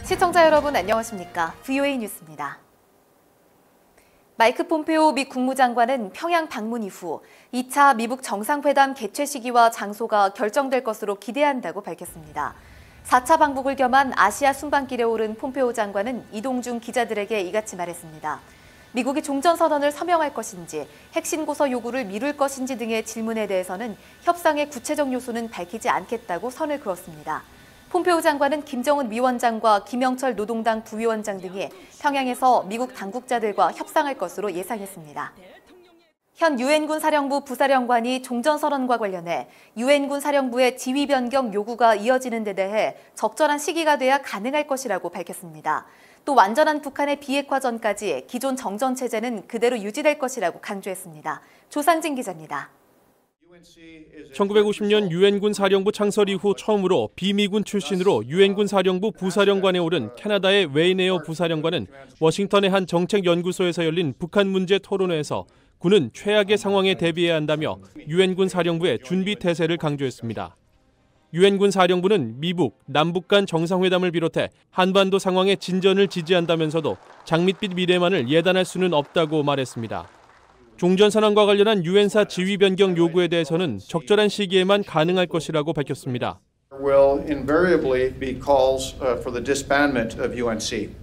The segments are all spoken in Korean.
시청자 여러분 안녕하십니까? VOA 뉴스입니다. 마이크 폼페오 미 국무장관은 평양 방문 이후 2차 미북 정상회담 개최 시기와 장소가 결정될 것으로 기대한다고 밝혔습니다. 4차 방북을 겸한 아시아 순방길에 오른 폼페오 장관은 이동 중 기자들에게 이같이 말했습니다. 미국이 종전선언을 서명할 것인지, 핵신고서 요구를 미룰 것인지 등의 질문에 대해서는 협상의 구체적 요소는 밝히지 않겠다고 선을 그었습니다. 폼페오 장관은 김정은 위원장과 김영철 노동당 부위원장 등이 평양에서 미국 당국자들과 협상할 것으로 예상했습니다. 현 유엔군 사령부 부사령관이 종전선언과 관련해 유엔군 사령부의 지휘 변경 요구가 이어지는 데 대해 적절한 시기가 돼야 가능할 것이라고 밝혔습니다. 또 완전한 북한의 비핵화 전까지 기존 정전체제는 그대로 유지될 것이라고 강조했습니다. 조상진 기자입니다. 1950년 유엔군 사령부 창설 이후 처음으로 비미군 출신으로 유엔군 사령부 부사령관에 오른 캐나다의 웨인 에어 부사령관은 워싱턴의 한 정책연구소에서 열린 북한 문제 토론회에서 군은 최악의 상황에 대비해야 한다며 유엔군 사령부의 준비 태세를 강조했습니다. 유엔군 사령부는 미북, 남북 간 정상회담을 비롯해 한반도 상황의 진전을 지지한다면서도 장밋빛 미래만을 예단할 수는 없다고 말했습니다. 종전선언과 관련한 유엔사 지휘 변경 요구에 대해서는 적절한 시기에만 가능할 것이라고 밝혔습니다. Will invariably be calls for the disbandment of UNC.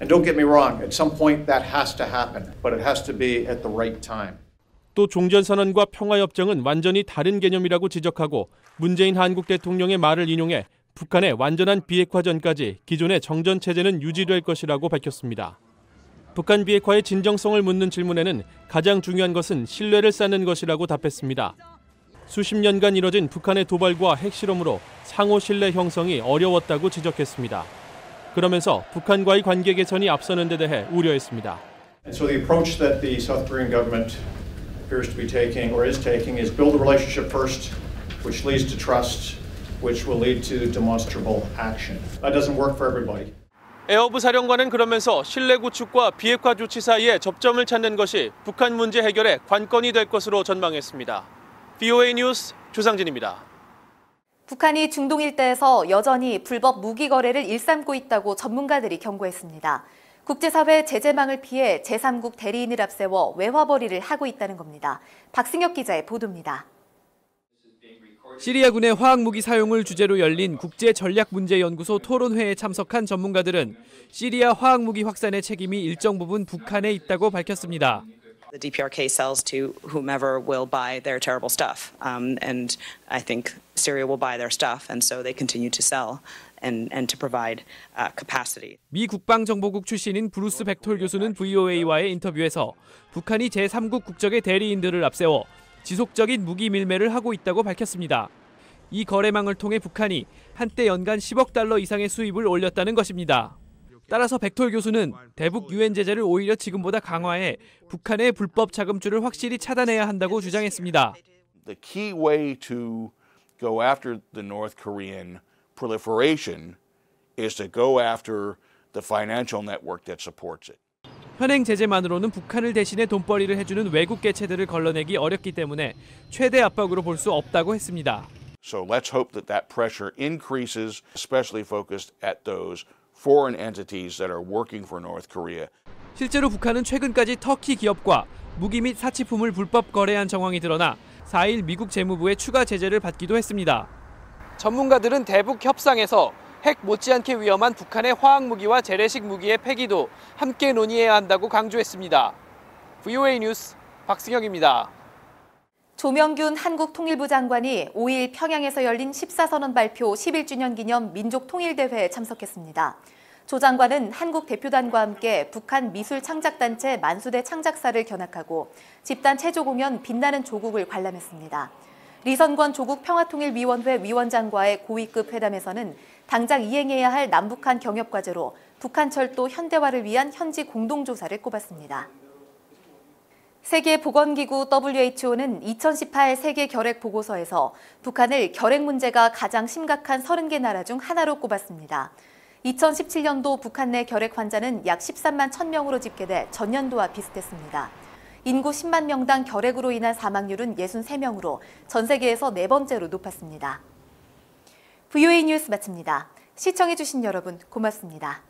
And don't get me wrong, at some point that has to happen, but it has to be at the right time. 또 종전선언과 평화협정은 완전히 다른 개념이라고 지적하고 문재인 한국 대통령의 말을 인용해 북한의 완전한 비핵화 전까지 기존의 정전체제는 유지될 것이라고 밝혔습니다. 북한 비핵화의 진정성을 묻는 질문에는 가장 중요한 것은 신뢰를 쌓는 것이라고 답했습니다. 수십 년간 이뤄진 북한의 도발과 핵실험으로 상호 신뢰 형성이 어려웠다고 지적했습니다. 그러면서 북한과의 관계 개선이 앞서는 데 대해 우려했습니다. And so the approach that the South Korean government appears to be taking or is taking is build a relationship first, which leads to trust, which will lead to demonstrable action. That doesn't work for everybody. 에어부 사령관은 그러면서 신뢰 구축과 비핵화 조치 사이에 접점을 찾는 것이 북한 문제 해결의 관건이 될 것으로 전망했습니다. VOA 뉴스 조상진입니다. 북한이 중동 일대에서 여전히 불법 무기 거래를 일삼고 있다고 전문가들이 경고했습니다. 국제사회 제재망을 피해 제3국 대리인을 앞세워 외화벌이를 하고 있다는 겁니다. 박승혁 기자의 보도입니다. 시리아군의 화학무기 사용을 주제로 열린 국제전략문제연구소 토론회에 참석한 전문가들은 시리아 화학무기 확산의 책임이 일정 부분 북한에 있다고 밝혔습니다. The DPRK sells to whomever will buy their terrible stuff, and I think Syria will buy their stuff, and so they continue to sell and to provide capacity. 미 국방정보국 출신인 브루스 백톨 교수는 VOA와의 인터뷰에서 북한이 제3국 국적의 대리인들을 앞세워 지속적인 무기 밀매를 하고 있다고 밝혔습니다. 이 거래망을 통해 북한이 한때 연간 10억 달러 이상의 수입을 올렸다는 것입니다. 따라서 백톨 교수는 대북 유엔 제재를 오히려 지금보다 강화해 북한의 불법 자금줄을 확실히 차단해야 한다고 주장했습니다. The key way to go after the North Korean proliferation is to go after the financial network that supports it. 현행 제재만으로는 북한을 대신해 돈벌이를 해주는 외국 개체들을 걸러내기 어렵기 때문에 최대 압박으로 볼 수 없다고 했습니다. So let's hope that that pressure increases, especially focused at those foreign entities that are working for North Korea. 실제로 북한은 최근까지 터키 기업과 무기 및 사치품을 불법 거래한 정황이 드러나 4일 미국 재무부의 추가 제재를 받기도 했습니다. 전문가들은 대북 협상에서 핵 못지않게 위험한 북한의 화학무기와 재래식 무기의 폐기도 함께 논의해야 한다고 강조했습니다. VOA 뉴스 박승혁입니다. 조명균 한국통일부 장관이 5일 평양에서 열린 14선언 발표 11주년 기념 민족통일대회에 참석했습니다. 조 장관은 한국 대표단과 함께 북한 미술창작단체 만수대 창작사를 견학하고 집단 체조공연 빛나는 조국을 관람했습니다. 리선권 조국평화통일위원회 위원장과의 고위급 회담에서는 당장 이행해야 할 남북한 경협과제로 북한철도 현대화를 위한 현지 공동조사를 꼽았습니다. 세계보건기구 WHO는 2018 세계 결핵 보고서에서 북한을 결핵 문제가 가장 심각한 30개 나라 중 하나로 꼽았습니다. 2017년도 북한 내 결핵 환자는 약 13만 1000명으로 집계돼 전년도와 비슷했습니다. 인구 10만 명당 결핵으로 인한 사망률은 63명으로 전 세계에서 네 번째로 높았습니다. VOA 뉴스 마칩니다. 시청해주신 여러분 고맙습니다.